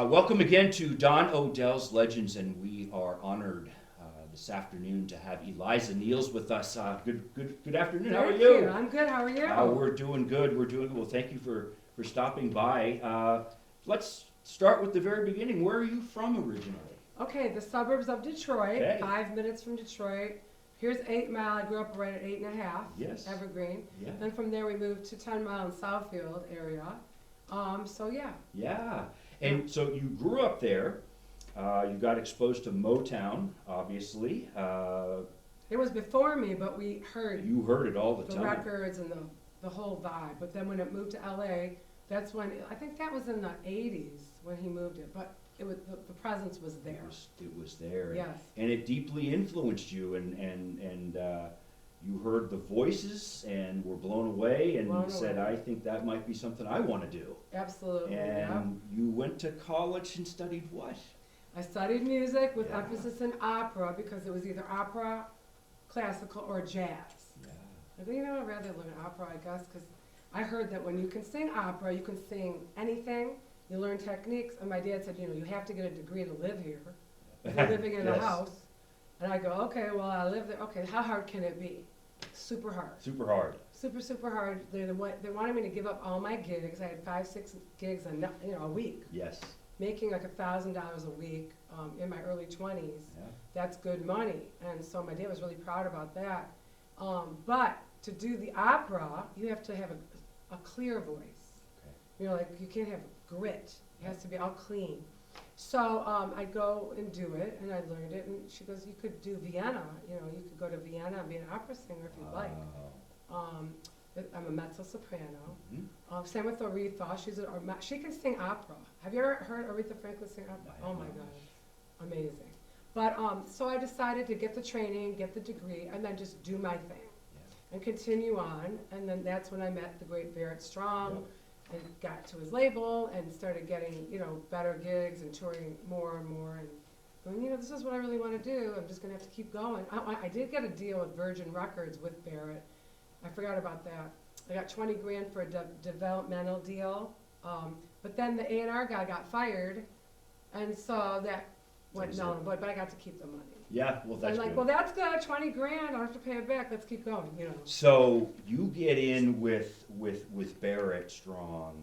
Welcome again to Don Odells Legends, and we are honored this afternoon to have Eliza Neals with us. Good afternoon. How are Thank you? I'm good. How are you? We're doing good. We're doing good. Well, thank you for stopping by. Let's start with the very beginning. Where are you from originally? Okay, the suburbs of Detroit, Okay. 5 minutes from Detroit. Here's 8 Mile. I grew up right at 8.5. Yes. Evergreen. Yeah. Then from there we moved to 10 Mile in Southfield area. So yeah. Yeah. And so you grew up there. You got exposed to Motown, obviously. It was before me, but we heard You heard it all the the time. records and the whole vibe. But then when it moved to LA, that's when, I think that was in the 80s when he moved it. But it was, the presence was there. It was there. Yes. And it deeply influenced you, and you heard the voices and were blown away, and Blown said, away. I think that might be something I want to do. Absolutely. And Yeah. you went to college and studied what? I studied music with Yeah. emphasis in opera because it was either opera, classical, or jazz. Yeah. I think, I'd rather learn opera, I guess, because I heard that when you can sing opera, you can sing anything, you learn techniques, and my dad said, you have to get a degree to live here. If you're living in a Yes. house. And I go, okay, well, I live there. Okay, how hard can it be? Super hard. Super hard. Super hard. They wanted me to give up all my gigs. I had 5-6 gigs a week, Yes. making like $1,000 a week in my early 20s. Yeah. That's good money. And so my dad was really proud about that. But to do the opera, you have to have a clear voice. Okay. Like you can't have grit. It has to be all clean. So I go and do it, and I learned it. And she goes, you could do Vienna. You could go to Vienna and be an opera singer if you'd like. I'm a mezzo-soprano. Mhm. Same with Aretha. She can sing opera. Have you ever heard Aretha Franklin sing opera? I have Oh my not. God, amazing. But so I decided to get the training, get the degree, and then just do my thing Yeah. and continue on. And then that's when I met the great Barrett Strong. Yep. And got to his label and started getting, better gigs and touring more and more and going, this is what I really want to do. I'm just going to have to keep going. I did get a deal with Virgin Records with Barrett. I forgot about that. I got 20 grand for a developmental deal. But then the A&R guy got fired. And so that went null and void, but I got to keep the money. Yeah, well, So that's I'm like, good. well, that's good, 20 grand, I don't have to pay it back, let's keep going, So you get in with Barrett Strong,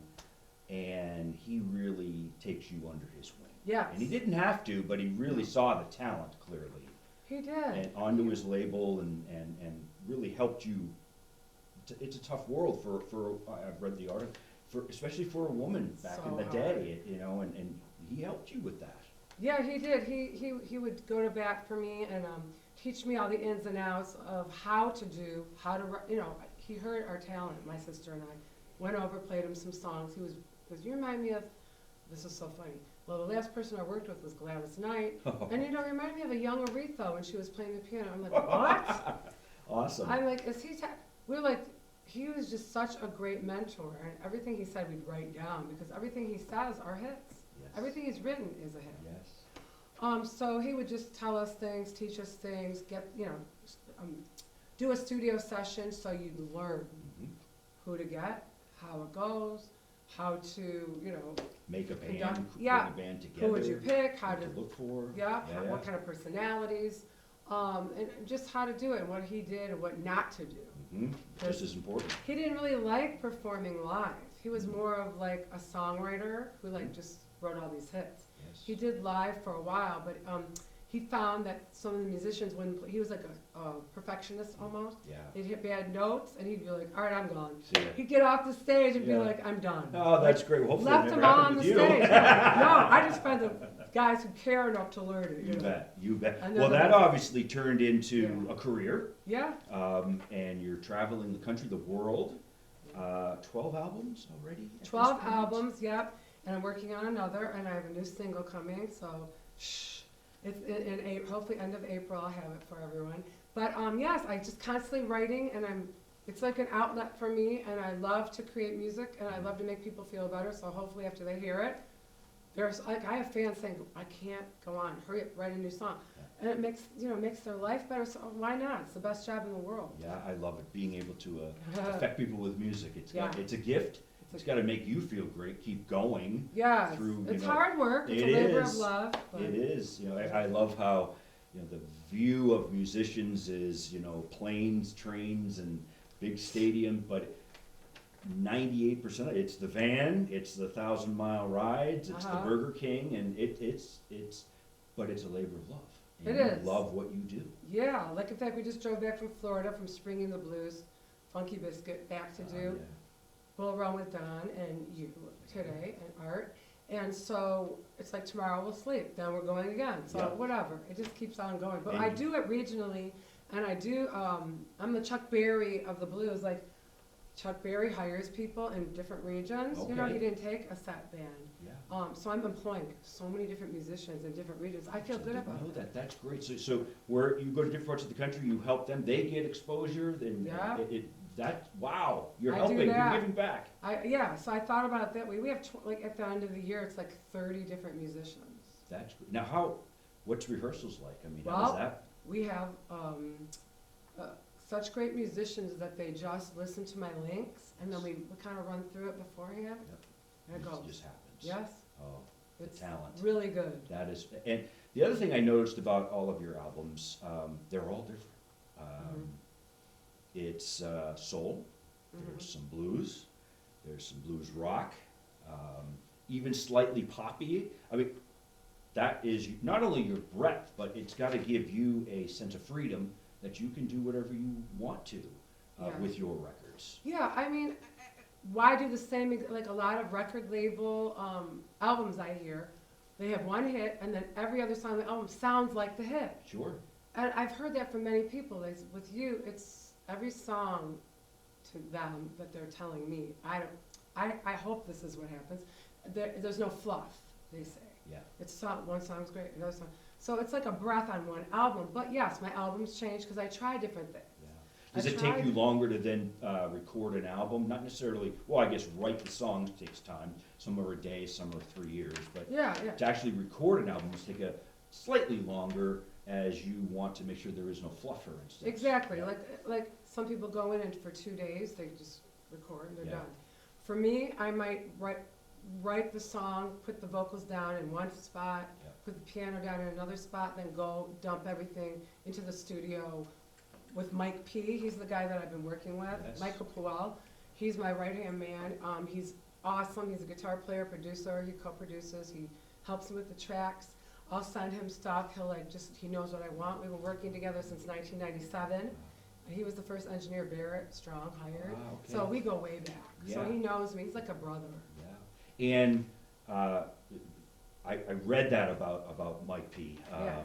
and he really takes you under his wing. Yes, And he didn't have to, but he really saw the talent clearly, he did. and onto his label, and really helped you. It's a tough world for I've read the article, especially for a woman back in So the hard. day, and he helped you with that. Yeah, he did. He would go to bat for me and teach me all the ins and outs of how to he heard our talent, my sister and I. Went over, played him some songs. He goes, you remind me of, this is so funny. Well, the last person I worked with was Gladys Knight. And you remind me of a young Aretha when she was playing the piano. I'm like, what? Awesome. I'm like, we're like, he was just such a great mentor. And everything he said we'd write down because everything he says are hits. Yes. Everything he's written is a hit. Yes. So he would just tell us things, teach us things, do a studio session so you'd learn Mhm. who to get, how it goes, how to, Make a band, Conduct- put yeah. a band together. who would you pick, how what to, to look for. what kind of personalities, and just how to do it, and what he did and what not to do. Mhm. Just as important. He didn't really like performing live. He was more of like a songwriter who just wrote all these hits. Yes. He did live for a while, but he found that some of the musicians wouldn't play. He was like a perfectionist almost. Yeah. They'd hit bad notes, and he'd be like, all right, I'm gone. See ya. He'd get off the stage and be Yeah. like, I'm done. Oh, that's great. Well, hopefully Left it them never all happened on the with you. stage. No, I just find the guys who care enough to learn it. You bet. You bet. And Well, they're that the- obviously turned into Yeah. a career, Yeah, and you're traveling the country, the world. 12 albums already? at this 12 point? albums, yep. And I'm working on another, and I have a new single coming, so shh. It's in April, hopefully end of April, I'll have it for everyone. But yes, I just constantly writing, and it's like an outlet for me, and I love to create music, and I love to make people feel better, so hopefully after they hear it, I have fans saying, I can't go on, hurry up, write a new song. And it makes their life better, so why not? It's the best job in the world. Yeah, I love it. Being able to affect people with music. It's Yeah. it's a gift, it's got to make you feel great, keep going. Yeah, through, it's you know, hard work. It's a it labor of is. love. But It is, you know, I love how, you know, the view of musicians is, you know, planes, trains, and big stadium, but 98% of it's the van, it's the 1,000-mile rides, it's the Uh-huh. Burger King, and but it's a labor of love. It And is. you love what you do. yeah, like in fact, we just drove back from Florida from Springing the Blues, Funky Biscuit, back to do Yeah. Bull Run with Don and you today and Art. And so it's like tomorrow we'll sleep, then we're going again. So Yeah. whatever, it just keeps on going. But And I you- do it regionally, and I do. I'm the Chuck Berry of the blues. Like Chuck Berry hires people in different regions. You know, Okay. he didn't take a set band. Yeah. So I'm employing so many different musicians in different regions. I feel So good didn't about know it. that. That's great. So where you go to different parts of the country, you help them, they get exposure, then Yeah. wow, you're I do helping, you're that. giving back. Yeah, so I thought about it that way. We have, like, at the end of the year, it's like 30 different musicians. That's great. Now what's rehearsals like? I mean, how Well, does that? We have such great musicians that they just listen to my links, and then we kind of run through it beforehand, and it goes. Just happens. Yes, Oh, the it's talent. really good. That is, and the other thing I noticed about all of your albums, they're all different. It's soul, there's some blues, there's some blues rock, even slightly poppy. I mean, that is not only your breadth, but it's got to give you a sense of freedom that you can do whatever you want to Yeah. with your records. Yeah, I mean, why do the same, like a lot of record label albums I hear, they have one hit, and then every other song on the album sounds like the hit. Sure. And I've heard that from many people. With you, it's every song to them that they're telling me. I hope this is what happens. There's no fluff, they say. Yeah. It's one song's great, another song. So it's like a breath on one album. But yes, my albums change because I try different things. Yeah. Does I it take tried- you longer to then record an album? Not necessarily, well, I guess write the songs takes time. Some are a day, some are 3 years. But Yeah. to actually record an album must take a slightly longer as you want to make sure there is no fluff, for instance. Exactly. Yeah. Like some people go in and for 2 days they just record and they're Yeah. done. For me, I might write the song, put the vocals down in one spot, Yeah. put the piano down in another spot, then go dump everything into the studio with Mike P. He's the guy that I've been working with. Yes. Michael Puel. He's my right-hand man. He's awesome. He's a guitar player, producer. He co-produces. He helps me with the tracks. I'll send him stuff. He knows what I want. We've been working together since 1997. He was the first engineer Barrett Strong hired. Wow, okay. So we go way back. So Yeah. he knows me. He's like a brother. Yeah. And I read that about Mike P. Yeah.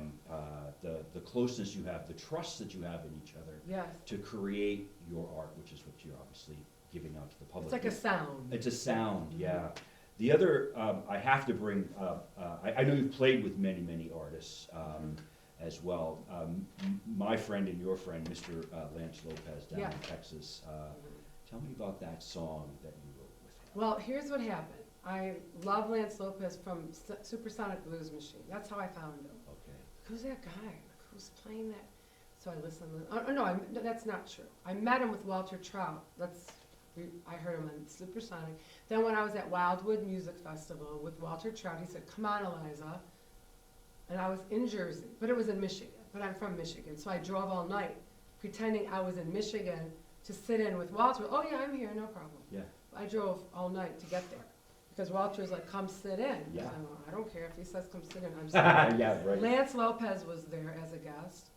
The closeness you have, the trust that you have in each other Yes. to create your art, which is what you're obviously giving out to the public. It's like a sound. It's a sound, Mhm. yeah. The other, I have to bring up, I know you've played with many artists as well. My friend and your friend, Mr. Lance Lopez down Yeah. in Texas. Tell me about that song that you wrote with him. Well, here's what happened. I love Lance Lopez from Supersonic Blues Machine. That's how I found him. Okay. Who's that guy? Like, who's playing that? So I listened. No, that's not true. I met him with Walter Trout. I heard him on Supersonic. Then when I was at Wildwood Music Festival with Walter Trout, he said, "Come on, Eliza." And I was in Jersey, but it was in Michigan. But I'm from Michigan, so I drove all night, pretending I was in Michigan to sit in with Walter. Oh yeah, I'm here, no problem. Yeah. I drove all night to get there because Walter's like, "Come sit in." Yeah. So I don't care if he says come sit in. I'm sitting. Yeah, right. Lance Lopez was there as a guest.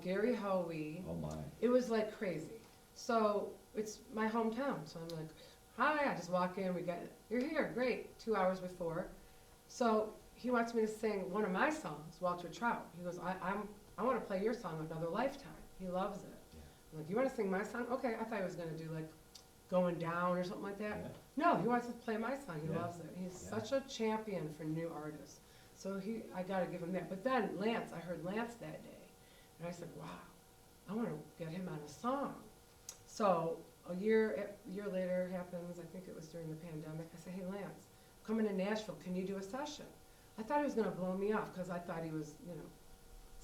Gary Hoey. Oh my. It was like crazy. So it's my hometown. So I'm like, "Hi!" I just walk in. You're here, great. 2 hours before. So he wants me to sing one of my songs, Walter Trout. He goes, I want to play your song, Another Lifetime. He loves it. Yeah. I'm like, "You want to sing my song?" Okay, I thought he was going to do like Going Down or something like that. Yeah. No, he wants to play my song. He Yeah. loves it. He's Yeah. such a champion for new artists. So I got to give him that. But then Lance, I heard Lance that day. And I said, wow, I want to get him on a song. So a year later happens, I think it was during the pandemic. I said, "Hey, Lance, I'm coming to Nashville. Can you do a session?" I thought he was going to blow me off because I thought he was,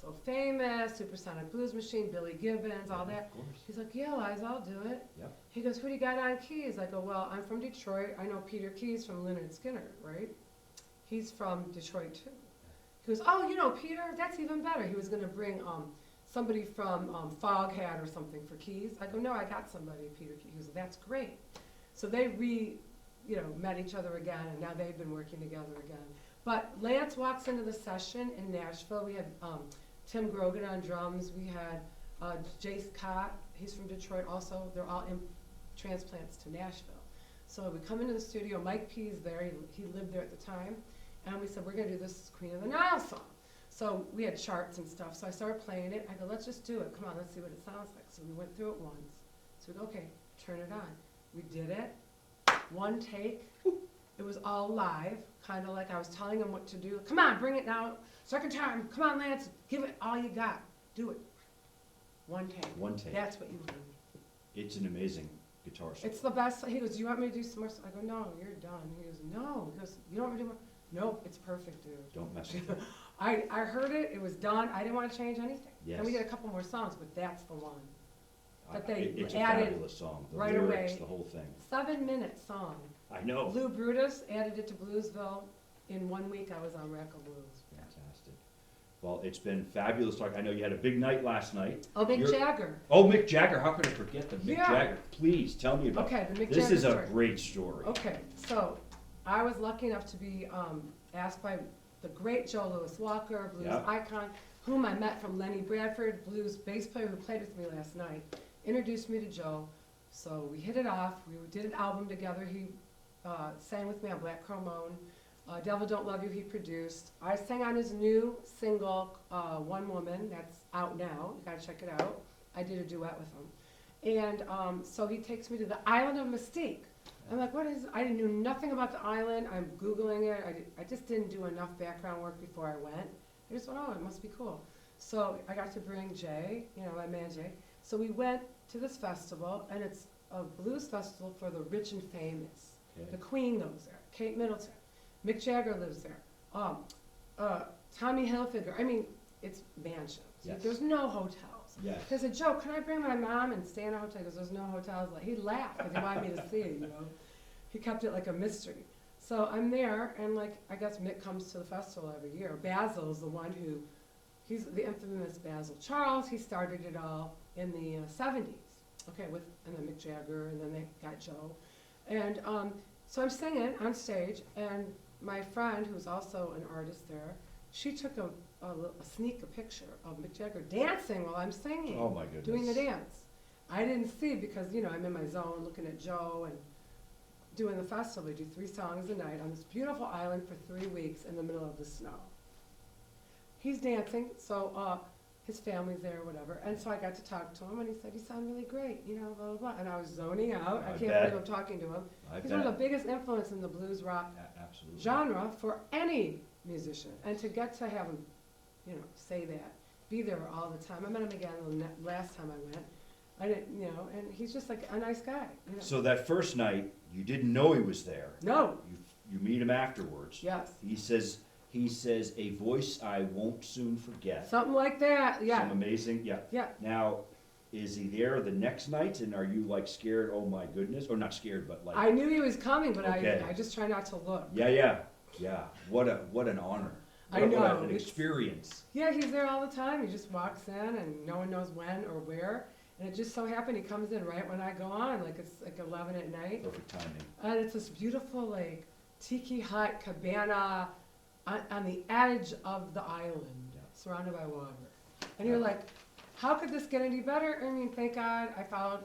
so famous, Supersonic Blues Machine, Billy Gibbons, all that. Of course. He's like, yeah, Eliza, I'll do it. Yep. He goes, who do you got on keys? I go, well, I'm from Detroit. I know Peter Keys from Lynyrd Skynyrd, right? He's from Detroit too. He goes, oh, you know Peter? That's even better. He was going to bring somebody from Foghat or something for keys. I go, no, I got somebody, Peter Keys. He goes, that's great. So they met each other again, and now they've been working together again. But Lance walks into the session in Nashville. We had Tim Grogan on drums. We had Jace Cott. He's from Detroit also. They're all transplants to Nashville. So we come into the studio. Mike P is there. He lived there at the time. And we said, we're going to do this Queen of the Nile song. So we had charts and stuff. So I started playing it. I go, let's just do it. Come on, let's see what it sounds like. So we went through it once. So we go, okay, turn it on. We did it. One take. It was all live, kind of like I was telling him what to do. Come on, bring it now. Second time. Come on, Lance. Give it all you got. Do it. One take. One take. That's what you need. It's an amazing guitar solo. It's the best. He goes, do you want me to do some more? I go, no, you're done. He goes, no. He goes, you don't want me to do more? No, it's perfect, dude. Don't mess with it. I heard it. It was done. I didn't want to change anything. Yes. And we did a couple more songs, but that's the one. But It's a added fabulous song. The right lyrics, away. the whole thing. 7-minute song. I know. Lou Brutus added it to Bluesville. In 1 week, I was on Rack of Blues. Fantastic. Well, it's been fabulous talk. I know you had a big night last night. Oh, Mick Jagger. Oh, Mick Jagger. How could I forget the Mick Yeah. Jagger? Please tell me about Okay, the Mick This Jagger is a story. great story. Okay, so I was lucky enough to be asked by the great Joe Louis Walker, blues Yeah. icon, whom I met from Lenny Bradford, blues bass player who played with me last night, introduced me to Joe. So we hit it off. We did an album together. He sang with me on Black Crow Moan. Devil Don't Love You he produced. I sang on his new single, One Woman, that's out now. You gotta check it out. I did a duet with him. And so he takes me to the Island of Mystique. I'm like, what is it? I knew nothing about the island. I'm Googling it. I just didn't do enough background work before I went. I just went, oh, it must be cool. So I got to bring Jay, my man Jay. So we went to this festival, and it's a blues festival for the rich and famous. Okay. The Queen goes there, Kate Middleton, Mick Jagger lives there, Tommy Hilfiger. I mean, it's mansions. Yes. There's no hotels. Yes. I said, Joe, can I bring my mom and stay in a hotel? Because there's no hotels. Like, he laughed because he wanted me to see it, He kept it like a mystery. So I'm there, and I guess Mick comes to the festival every year. Basil's the one he's the infamous Basil Charles. He started it all in the 70s. Okay, and then Mick Jagger, and then they got Joe. And so I'm singing on stage, and my friend, who's also an artist there, she took a sneak picture of Mick Jagger dancing while I'm singing. Oh my goodness. Doing the dance. I didn't see because, I'm in my zone looking at Joe and doing the festival. We do 3 songs a night on this beautiful island for 3 weeks in the middle of the snow. He's dancing, so his family's there or whatever. And so I got to talk to him, and he said, you sound really great, blah, blah, blah. And I was zoning out. I can't believe I'm talking to him. He's one of the biggest influences in the blues rock Absolutely. genre for any musician. And to get to have him, say that, be there all the time. I met him again the last time I went. I didn't, and he's just like a nice guy. So that first night, you didn't know he was there. No. You meet him afterwards. Yes. He says, a voice I won't soon forget. Something like that, yeah. Some amazing, yeah. Yeah. Now, is he there the next night, and are you scared, oh my goodness? Or not scared, but I knew he was coming, but Okay. I just try not to look. Yeah. What an honor. I know. What an experience. Yeah, he's there all the time. He just walks in, and no one knows when or where. And it just so happened he comes in right when I go on, it's 11 at night. Perfect timing. And it's this beautiful, tiki hut, cabana on the edge of the island, surrounded by water. And you're like, how could this get any better? I mean, thank God I followed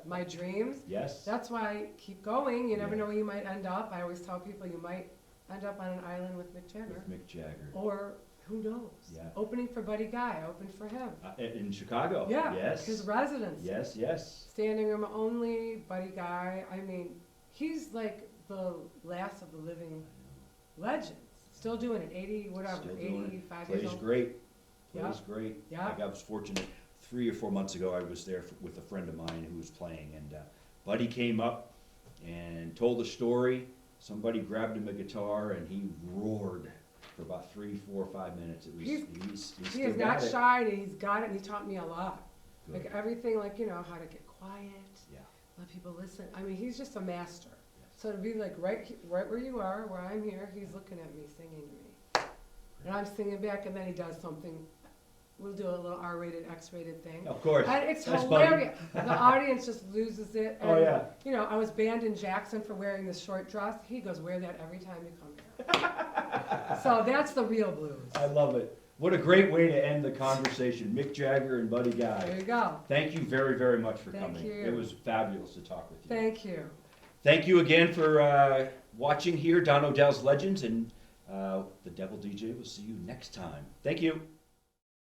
my dreams. Yes. That's why I keep going. You never Yeah. know where you might end up. I always tell people you might end up on an island with Mick Jagger. With Mick Jagger. Or who knows? Yeah. Opening for Buddy Guy. I opened for him. In Chicago. Yeah. Yes. His residence. Yes. Standing room only, Buddy Guy. I mean, he's like the last of the living legends. Still doing it, 80, whatever, Still doing 85 it. years Plays old. great. Yeah. Plays great. Yeah. I was fortunate. 3 or 4 months ago, I was there with a friend of mine who was playing, and Buddy came up and told a story. Somebody grabbed him a guitar, and he roared for about 3, 4, 5 minutes. It was, He's- he's He still is not got it. shy, and he's got it, and he taught me a lot. Good. Like everything, like, you know, how to get quiet, Yeah. let people listen. I mean, he's just a master. Yes. So to be like right where you are, where I'm here, he's looking at me, singing to me. And I'm singing back, and then he does something. We'll do a little R-rated, X-rated thing. Of course. And it's That's funny. hilarious. The audience just loses it. And, Oh, yeah. You know, I was banned in Jackson for wearing this short dress. He goes, wear that every time you come here. So that's the real blues. I love it. What a great way to end the conversation. Mick Jagger and Buddy There Guy. you go. Thank you very, very much for Thank coming. you. It was fabulous to talk with you. Thank you. Thank you again for watching here, Don Odells Legends, and the Devil DJ will see you next time. Thank you.